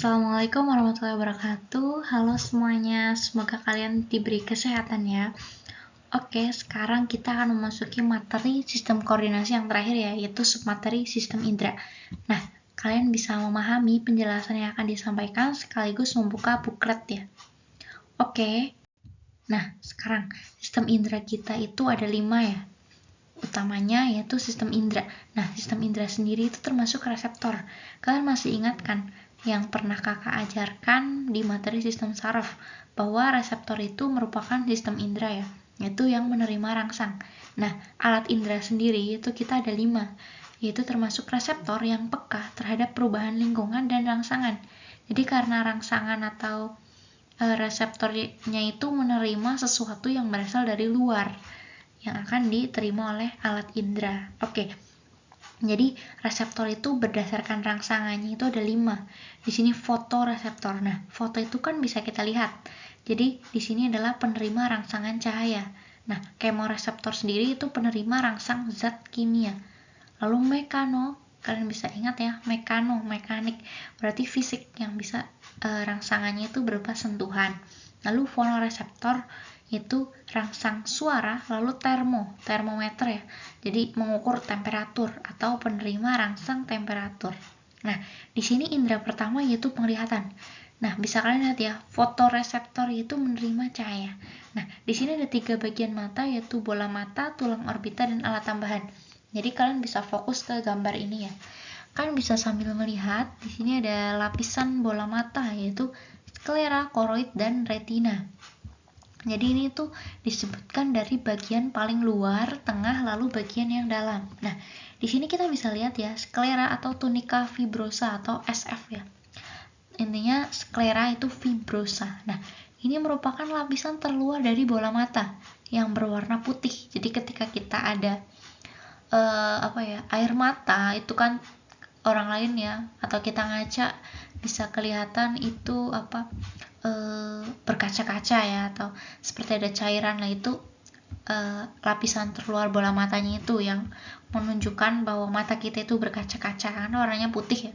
Assalamualaikum warahmatullahi wabarakatuh. Halo semuanya, semoga kalian diberi kesehatan ya. Oke, sekarang kita akan memasuki materi sistem koordinasi yang terakhir ya, yaitu submateri sistem indera. Nah, kalian bisa memahami penjelasan yang akan disampaikan sekaligus membuka buklet ya. Oke, nah sekarang sistem indera kita itu ada 5 ya. Utamanya yaitu sistem indera. Nah, sistem indera sendiri itu termasuk reseptor. Kalian masih ingat kan yang pernah kakak ajarkan di materi sistem saraf, bahwa reseptor itu merupakan sistem indera ya, yaitu yang menerima rangsang. Nah, alat indera sendiri itu kita ada 5, yaitu termasuk reseptor yang peka terhadap perubahan lingkungan dan rangsangan. Jadi karena rangsangan atau reseptornya itu menerima sesuatu yang berasal dari luar, yang akan diterima oleh alat indera. Oke. Jadi reseptor itu berdasarkan rangsangannya itu ada 5. Di sini fotoreseptor. Nah, foto itu kan bisa kita lihat. Jadi di sini adalah penerima rangsangan cahaya. Nah, kemoreseptor sendiri itu penerima rangsang zat kimia. Lalu mekano, kalian bisa ingat ya, mekano, mekanik, berarti fisik yang bisa rangsangannya itu berupa sentuhan. Lalu fonoreseptor itu rangsang suara, lalu termometer ya, jadi mengukur temperatur atau penerima rangsang temperatur. Nah, di sini indera pertama yaitu penglihatan. Nah, bisa kalian lihat ya, fotoreseptor itu menerima cahaya. Nah, di sini ada 3 bagian mata, yaitu bola mata, tulang orbita, dan alat tambahan. Jadi kalian bisa fokus ke gambar ini ya. Kalian bisa sambil melihat, di sini ada lapisan bola mata, yaitu sklera, koroid, dan retina. Jadi ini tuh disebutkan dari bagian paling luar, tengah, lalu bagian yang dalam. Nah, di sini kita bisa lihat ya, sklera atau tunika fibrosa atau SF ya. Intinya sklera itu fibrosa. Nah, ini merupakan lapisan terluar dari bola mata yang berwarna putih. Jadi ketika kita ada air mata itu kan orang lain ya, atau kita ngaca bisa kelihatan itu berkaca-kaca ya, atau seperti ada cairan. Nah, itu lapisan terluar bola matanya itu yang menunjukkan bahwa mata kita itu berkaca-kaca karena warnanya putih ya.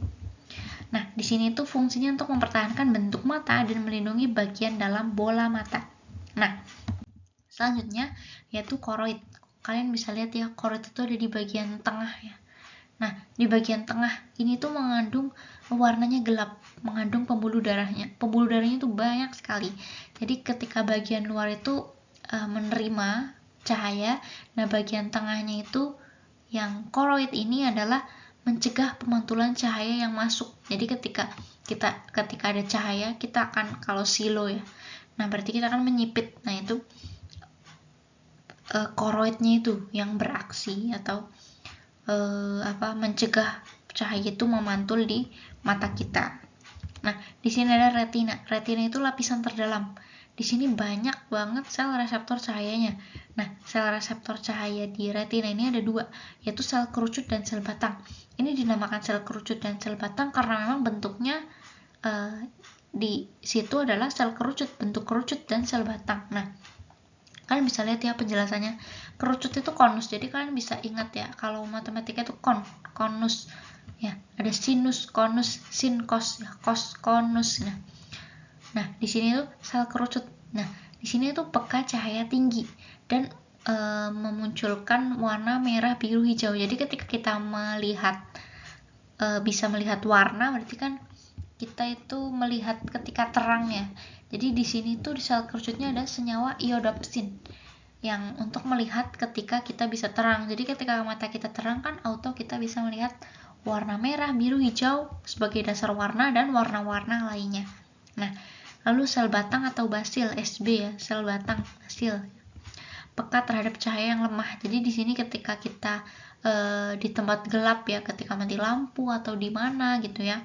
Nah, di sini tuh fungsinya untuk mempertahankan bentuk mata dan melindungi bagian dalam bola mata. Nah, selanjutnya yaitu koroid. Kalian bisa lihat ya, koroid itu ada di bagian tengah ya. Nah, di bagian tengah ini tuh mengandung warnanya gelap, mengandung pembuluh darahnya. Pembuluh darahnya itu banyak sekali. Jadi ketika bagian luar itu menerima cahaya, nah bagian tengahnya itu yang koroid ini adalah mencegah pemantulan cahaya yang masuk. Jadi ketika ada cahaya, kita akan, kalau silo ya, nah berarti kita akan menyipit. Nah, itu koroidnya itu yang beraksi atau mencegah cahaya itu memantul di mata kita. Nah, di sini ada retina. Retina itu lapisan terdalam. Di sini banyak banget sel reseptor cahayanya. Nah, sel reseptor cahaya di retina ini ada 2, yaitu sel kerucut dan sel batang. Ini dinamakan sel kerucut dan sel batang karena memang bentuknya di situ adalah sel kerucut, bentuk kerucut dan sel batang. Nah, kalian bisa lihat ya penjelasannya. Kerucut itu konus, jadi kalian bisa ingat ya, kalau matematika itu konus ya, ada sinus, konus, sin, kos ya, kos, konus. Nah, di sini tuh sel kerucut. Nah, di sini tuh peka cahaya tinggi dan memunculkan warna merah, biru, hijau. Jadi ketika kita melihat bisa melihat warna, berarti kan kita itu melihat ketika terang ya. Jadi di sini tuh di sel kerucutnya ada senyawa iodopsin yang untuk melihat ketika kita bisa terang. Jadi ketika mata kita terang kan auto kita bisa melihat warna merah, biru, hijau sebagai dasar warna dan warna-warna lainnya. Nah, lalu sel batang atau basil, SB ya, sel batang, basil, peka terhadap cahaya yang lemah. Jadi di sini ketika kita di tempat gelap ya, ketika mati lampu atau di mana gitu ya,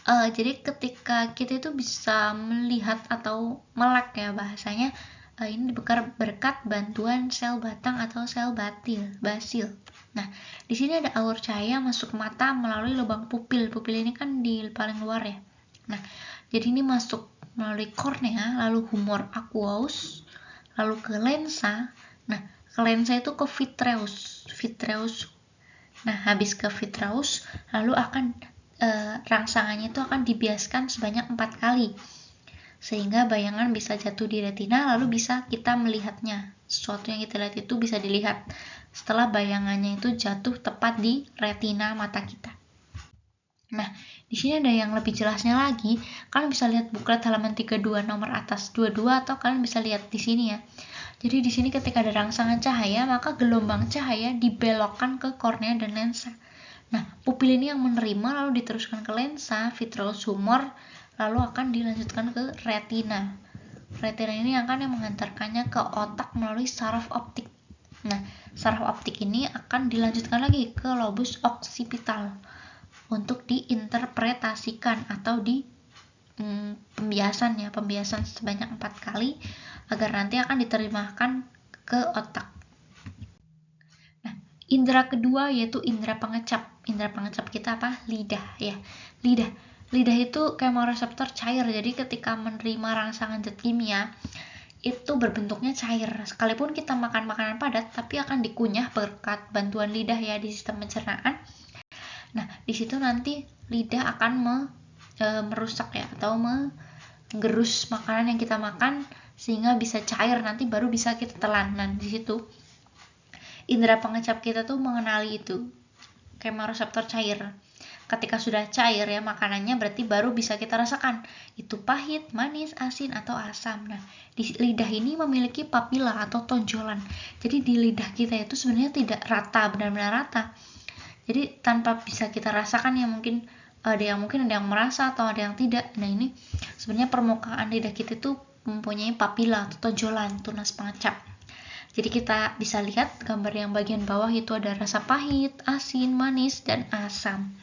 jadi ketika kita itu bisa melihat atau melek ya bahasanya, ini berkat bantuan sel batang atau sel basil. Nah, di sini ada alur cahaya masuk mata melalui lubang pupil. Pupil ini kan di paling luar ya. Nah, jadi ini masuk melalui kornea, lalu humor aqueous, lalu ke lensa. Nah, ke lensa itu ke vitreous. Nah, habis ke vitreous lalu akan rangsangannya itu akan dibiaskan sebanyak 4 kali, sehingga bayangan bisa jatuh di retina, lalu bisa kita melihatnya. Sesuatu yang kita lihat itu bisa dilihat setelah bayangannya itu jatuh tepat di retina mata kita. Nah, di sini ada yang lebih jelasnya lagi. Kalian bisa lihat buklet halaman 32 nomor atas 22, atau kalian bisa lihat di sini ya. Jadi di sini ketika ada rangsangan cahaya, maka gelombang cahaya dibelokkan ke kornea dan lensa. Nah, pupil ini yang menerima lalu diteruskan ke lensa, vitreous humor, lalu akan dilanjutkan ke retina. Retina ini akan yang mengantarkannya ke otak melalui saraf optik. Nah, saraf optik ini akan dilanjutkan lagi ke lobus occipital untuk diinterpretasikan atau di pembiasan sebanyak 4 kali agar nanti akan diterjemahkan ke otak. Nah, indera kedua yaitu indera pengecap. Indera pengecap kita apa? Lidah ya. Lidah itu kemoreseptor cair. Jadi ketika menerima rangsangan zat kimia itu berbentuknya cair. Sekalipun kita makan makanan padat, tapi akan dikunyah berkat bantuan lidah ya di sistem pencernaan. Nah, di situ nanti lidah akan merusak ya, atau menggerus makanan yang kita makan sehingga bisa cair, nanti baru bisa kita telan. Nah, di situ indera pengecap kita tuh mengenali itu kemoreseptor cair. Ketika sudah cair ya makanannya, berarti baru bisa kita rasakan itu pahit, manis, asin, atau asam. Nah, di lidah ini memiliki papila atau tonjolan. Jadi di lidah kita itu sebenarnya tidak rata, benar-benar rata. Jadi tanpa bisa kita rasakan ya, mungkin ada yang merasa atau ada yang tidak. Nah, ini sebenarnya permukaan lidah kita itu mempunyai papila atau tonjolan, tunas pengecap. Jadi kita bisa lihat gambar yang bagian bawah itu ada rasa pahit, asin, manis, dan asam.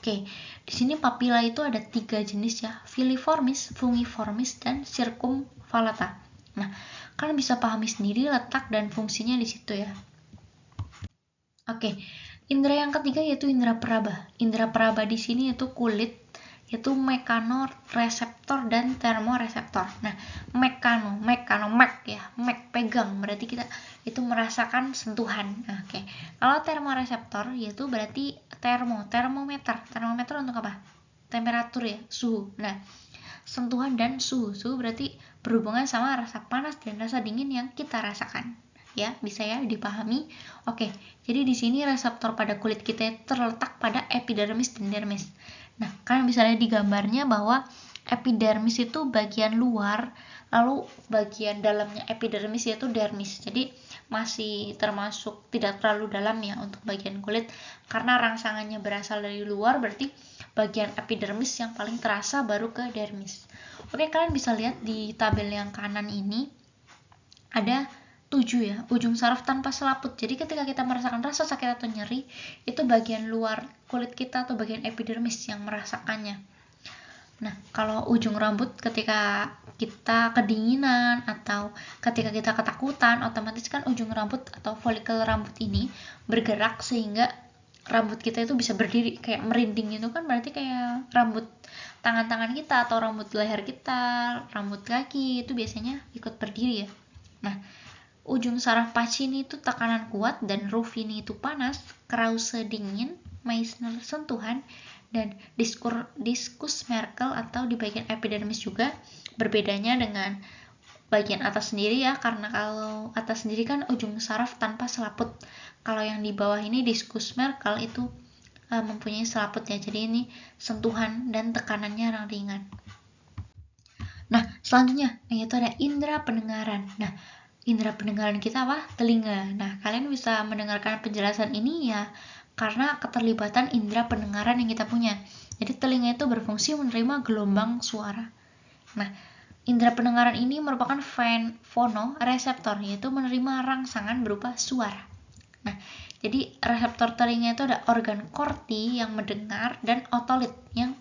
Oke, di sini papila itu ada 3 jenis ya, filiformis, fungiformis, dan circumvallata. Nah, kalian bisa pahami sendiri letak dan fungsinya di situ ya. Oke, indera yang ketiga yaitu indera peraba. Indera peraba di sini yaitu kulit, yaitu mekanoreseptor dan termoreseptor. Nah, mek ya, mek pegang, berarti kita itu merasakan sentuhan. Nah, oke. Kalau termoreseptor yaitu berarti termometer untuk apa? Temperatur ya, suhu. Nah, sentuhan dan suhu berarti berhubungan sama rasa panas dan rasa dingin yang kita rasakan. Ya, bisa ya dipahami. Oke, jadi di sini reseptor pada kulit kita terletak pada epidermis dan dermis. Nah, kalian bisa lihat di gambarnya bahwa epidermis itu bagian luar, lalu bagian dalamnya epidermis yaitu dermis. Jadi masih termasuk tidak terlalu dalam ya untuk bagian kulit, karena rangsangannya berasal dari luar, berarti bagian epidermis yang paling terasa baru ke dermis. Oke, kalian bisa lihat di tabel yang kanan ini ada 7 ya, ujung saraf tanpa selaput. Jadi ketika kita merasakan rasa sakit atau nyeri, itu bagian luar kulit kita atau bagian epidermis yang merasakannya. Nah, kalau ujung rambut ketika kita kedinginan atau ketika kita ketakutan, otomatis kan ujung rambut atau folikel rambut ini bergerak sehingga rambut kita itu bisa berdiri kayak merinding itu kan, berarti kayak rambut tangan-tangan kita atau rambut leher kita, rambut kaki itu biasanya ikut berdiri ya. Nah, ujung saraf Pacini itu tekanan kuat dan Ruffini itu panas, Krause dingin, Meissner sentuhan, dan diskus Merkel atau di bagian epidermis juga. Berbedanya dengan bagian atas sendiri ya, karena kalau atas sendiri kan ujung saraf tanpa selaput. Kalau yang di bawah ini diskus Merkel itu mempunyai selaput ya, jadi ini sentuhan dan tekanannya ringan. Nah, selanjutnya yaitu ada indera pendengaran. Nah, indera pendengaran kita apa? Telinga. Nah, kalian bisa mendengarkan penjelasan ini ya karena keterlibatan indera pendengaran yang kita punya. Jadi telinga itu berfungsi menerima gelombang suara. Nah, indera pendengaran ini merupakan fonoreseptor, yaitu menerima rangsangan berupa suara. Nah, jadi reseptor telinga itu ada organ korti yang mendengar dan otolit yang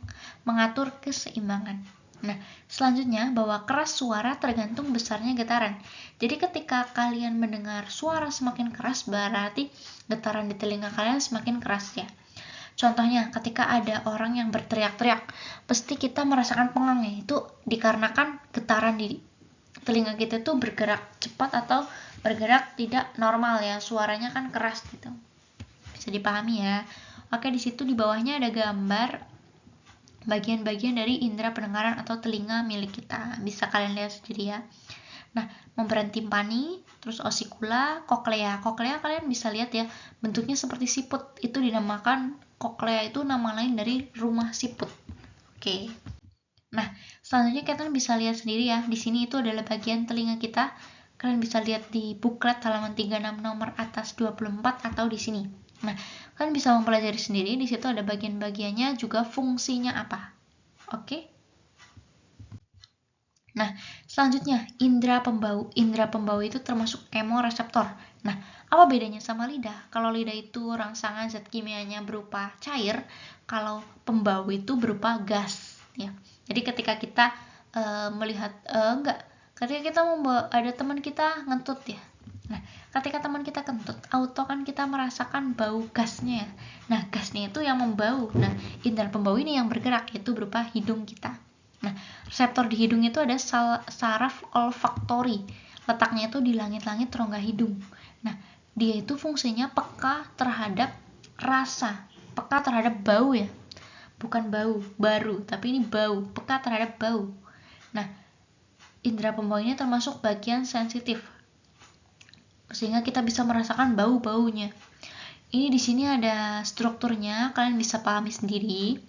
mengatur keseimbangan. Nah, selanjutnya bahwa keras suara tergantung besarnya getaran. Jadi ketika kalian mendengar suara semakin keras, berarti getaran di telinga kalian semakin keras ya. Contohnya ketika ada orang yang berteriak-teriak, pasti kita merasakan pengang ya. Itu dikarenakan getaran di telinga kita itu bergerak cepat atau bergerak tidak normal ya. Suaranya kan keras gitu. Bisa dipahami ya. Oke, di situ di bawahnya ada gambar bagian-bagian dari indera pendengaran atau telinga milik kita. Bisa kalian lihat sendiri ya. Nah, membran timpani, terus osikula, koklea. Koklea kalian bisa lihat ya, bentuknya seperti siput. Itu dinamakan koklea, itu nama lain dari rumah siput. Oke. Nah, selanjutnya kalian bisa lihat sendiri ya, di sini itu adalah bagian telinga kita. Kalian bisa lihat di booklet halaman 36 nomor atas 24 atau di sini. Nah, kalian bisa mempelajari sendiri, di situ ada bagian-bagiannya juga fungsinya apa. Oke? Nah, selanjutnya indera pembau. Indera pembau itu termasuk kemoreseptor. Nah, apa bedanya sama lidah? Kalau lidah itu rangsangan zat kimianya berupa cair, kalau pembau itu berupa gas. Ya, jadi ketika kita melihat ketika kita ada teman kita ngentut ya. Nah, ketika teman kita kentut, auto kan kita merasakan bau gasnya ya. Nah, gasnya itu yang membau. Nah, indera pembau ini yang bergerak, yaitu berupa hidung kita. Nah, reseptor di hidung itu ada saraf olfaktori. Letaknya itu di langit-langit rongga hidung. Nah, dia itu fungsinya peka terhadap rasa, peka terhadap bau ya. Bukan bau baru, tapi ini bau, peka terhadap bau. Nah, indera pembau ini termasuk bagian sensitif, sehingga kita bisa merasakan bau-baunya. Ini di sini ada strukturnya, kalian bisa pahami sendiri.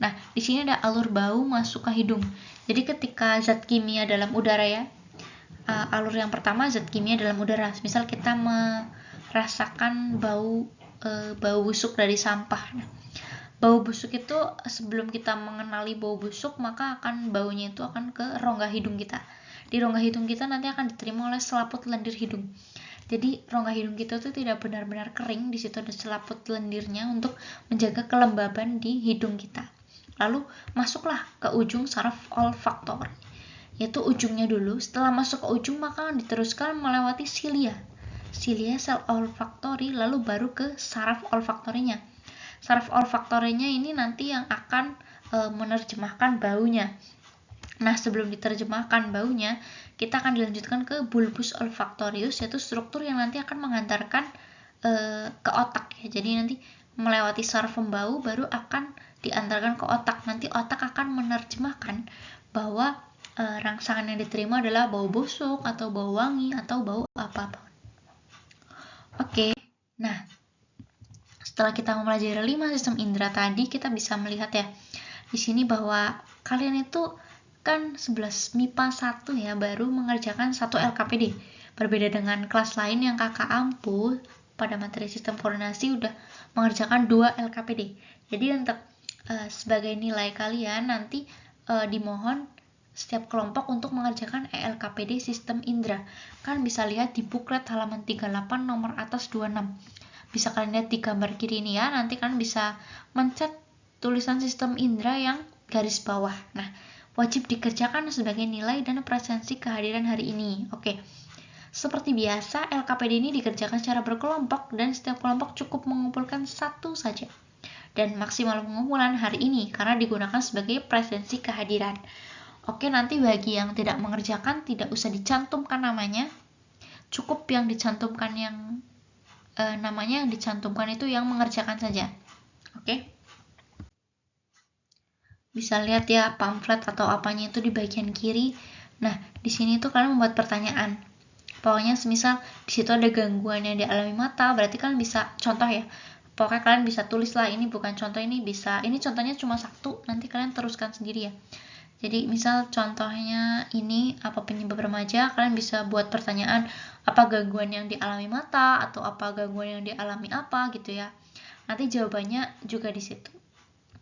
Nah, di sini ada alur bau masuk ke hidung. Jadi ketika zat kimia dalam udara ya, alur yang pertama zat kimia dalam udara. Misal kita merasakan bau busuk dari sampah. Nah, bau busuk itu sebelum kita mengenali bau busuk, maka baunya itu akan ke rongga hidung kita. Di rongga hidung kita nanti akan diterima oleh selaput lendir hidung. Jadi rongga hidung kita itu tidak benar-benar kering, di situ ada selaput lendirnya untuk menjaga kelembaban di hidung kita. Lalu masuklah ke ujung saraf olfaktor, yaitu ujungnya dulu. Setelah masuk ke ujung maka diteruskan melewati silia sel olfaktori, lalu baru ke saraf olfaktorinya. Saraf olfaktorinya ini nanti yang akan menerjemahkan baunya. Nah, sebelum diterjemahkan baunya, kita akan dilanjutkan ke bulbus olfaktorius, yaitu struktur yang nanti akan mengantarkan ke otak ya. Jadi nanti melewati saraf pembau baru akan diantarkan ke otak. Nanti otak akan menerjemahkan bahwa rangsangan yang diterima adalah bau busuk atau bau wangi atau bau apa-apa. Oke. Nah, setelah kita mempelajari 5 sistem indera tadi, kita bisa melihat ya di sini bahwa kalian itu kan 11 MIPA 1 ya, baru mengerjakan 1 LKPD. Berbeda dengan kelas lain yang kakak ampu pada materi sistem koordinasi udah mengerjakan 2 LKPD. Jadi untuk sebagai nilai kalian nanti dimohon setiap kelompok untuk mengerjakan ELKPD sistem indera. Kalian bisa lihat di booklet halaman 38 nomor atas 26. Bisa kalian lihat di gambar kiri ini ya, nanti kalian bisa mencet tulisan sistem indera yang garis bawah. Nah, wajib dikerjakan sebagai nilai dan presensi kehadiran hari ini. Oke. Seperti biasa, LKPD ini dikerjakan secara berkelompok dan setiap kelompok cukup mengumpulkan satu saja. Dan maksimal pengumpulan hari ini karena digunakan sebagai presensi kehadiran. Oke, nanti bagi yang tidak mengerjakan tidak usah dicantumkan namanya. Cukup yang dicantumkan yang namanya yang dicantumkan itu yang mengerjakan saja. Oke. Bisa lihat ya pamflet atau apanya itu di bagian kiri. Nah, di sini tuh kalian membuat pertanyaan. Pokoknya semisal di situ ada gangguan yang dialami mata, berarti kalian bisa contoh ya. Pokoknya kalian bisa tulis lah, ini bukan contoh, ini bisa, ini contohnya cuma satu, nanti kalian teruskan sendiri ya. Jadi misal contohnya ini apa penyebab remaja, kalian bisa buat pertanyaan apa gangguan yang dialami mata atau apa gangguan yang dialami apa gitu ya. Nanti jawabannya juga di situ,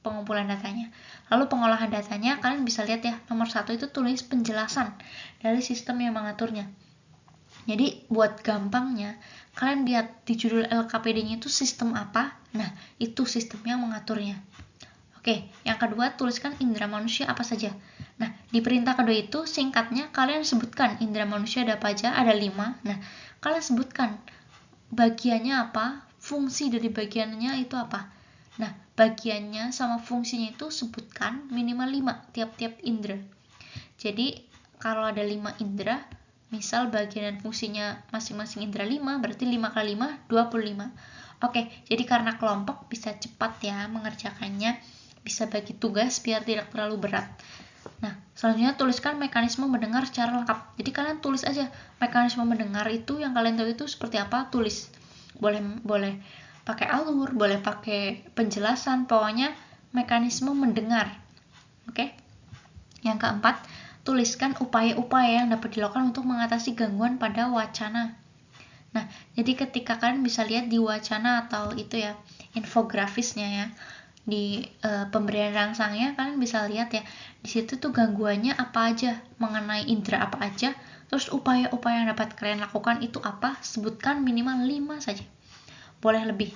pengumpulan datanya. Lalu pengolahan datanya kalian bisa lihat ya, nomor 1 itu tulis penjelasan dari sistem yang mengaturnya. Jadi buat gampangnya kalian lihat di judul LKPD-nya itu sistem apa, nah itu sistem yang mengaturnya. Oke, yang kedua tuliskan indera manusia apa saja. Nah, di perintah kedua itu singkatnya kalian sebutkan indera manusia ada apa aja, ada 5. Nah, kalian sebutkan bagiannya apa, fungsi dari bagiannya itu apa. Nah, bagiannya sama fungsinya itu sebutkan minimal 5 tiap-tiap indera. Jadi, kalau ada 5 indera, misal bagian dan fungsinya masing-masing indera 5, berarti 5 kali 5, 25. Oke, jadi karena kelompok bisa cepat ya mengerjakannya. bisa bagi tugas biar tidak terlalu berat. Nah, selanjutnya tuliskan mekanisme mendengar secara lengkap. Jadi kalian tulis aja mekanisme mendengar itu yang kalian tahu itu seperti apa, tulis. Boleh pakai alur, boleh pakai penjelasan, pokoknya mekanisme mendengar. Oke? Yang keempat, tuliskan upaya-upaya yang dapat dilakukan untuk mengatasi gangguan pada wacana. Nah, jadi ketika kalian bisa lihat di wacana atau itu ya, infografisnya ya, di pemberian rangsangnya kalian bisa lihat ya, di situ tuh gangguannya apa aja, mengenai indera apa aja, terus upaya-upaya yang dapat kalian lakukan itu apa, sebutkan minimal 5 saja, boleh lebih.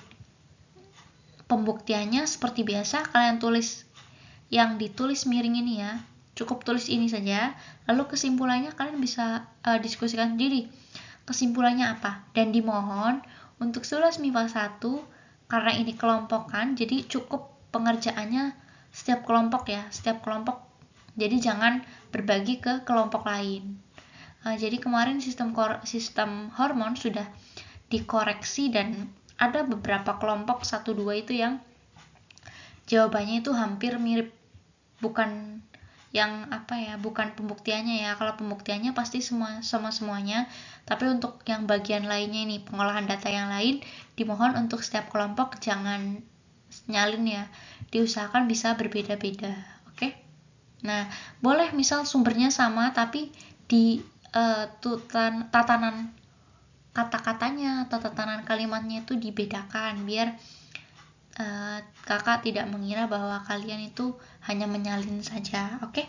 Pembuktiannya seperti biasa, kalian tulis yang ditulis miring ini ya, cukup tulis ini saja, lalu kesimpulannya kalian bisa diskusikan sendiri, kesimpulannya apa, dan dimohon untuk 11 MIPA 1, karena ini kelompokan, jadi cukup pengerjaannya setiap kelompok ya, jadi jangan berbagi ke kelompok lain. Jadi kemarin sistem hormon sudah dikoreksi dan ada beberapa kelompok 1-2 itu yang jawabannya itu hampir mirip, bukan yang bukan pembuktiannya ya. Kalau pembuktiannya pasti semuanya, tapi untuk yang bagian lainnya ini, pengolahan data yang lain, dimohon untuk setiap kelompok jangan nyalin ya, diusahakan bisa berbeda-beda. Oke? Nah, boleh misal sumbernya sama tapi di tatanan kata-katanya atau tatanan kalimatnya itu dibedakan biar kakak tidak mengira bahwa kalian itu hanya menyalin saja. Oke?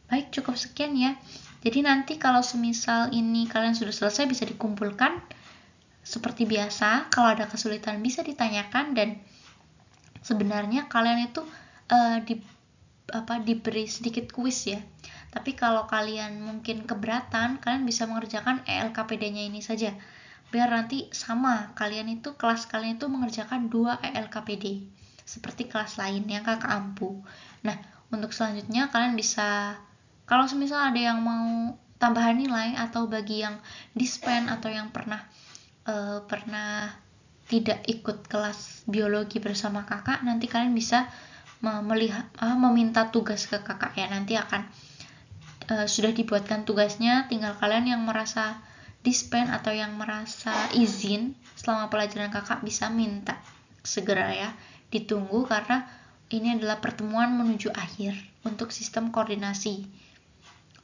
Baik, cukup sekian ya. Jadi nanti kalau semisal ini kalian sudah selesai bisa dikumpulkan seperti biasa. Kalau ada kesulitan bisa ditanyakan, dan sebenarnya kalian itu diberi sedikit kuis ya. Tapi kalau kalian mungkin keberatan, kalian bisa mengerjakan ELKPD-nya ini saja. Biar nanti sama, kelas kalian itu mengerjakan 2 ELKPD seperti kelas lain yang kakak ampu. Nah, untuk selanjutnya kalian bisa, kalau semisal ada yang mau tambahan nilai atau bagi yang dispen atau yang pernah tidak ikut kelas biologi bersama kakak, nanti kalian bisa meminta tugas ke kakak ya. Nanti akan sudah dibuatkan tugasnya, tinggal kalian yang merasa dispen atau yang merasa izin selama pelajaran kakak bisa minta segera ya. Ditunggu karena ini adalah pertemuan menuju akhir untuk sistem koordinasi.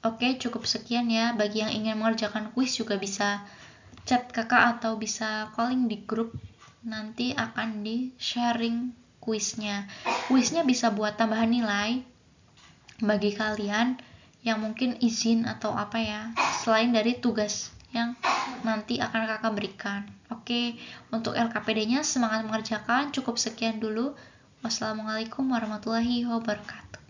Oke, cukup sekian ya. Bagi yang ingin mengerjakan kuis juga bisa chat kakak atau bisa calling di grup, nanti akan di sharing kuisnya. Kuisnya bisa buat tambahan nilai bagi kalian yang mungkin izin atau apa ya, selain dari tugas yang nanti akan kakak berikan. Oke, untuk LKPD-nya semangat mengerjakan. Cukup sekian dulu. Wassalamualaikum warahmatullahi wabarakatuh.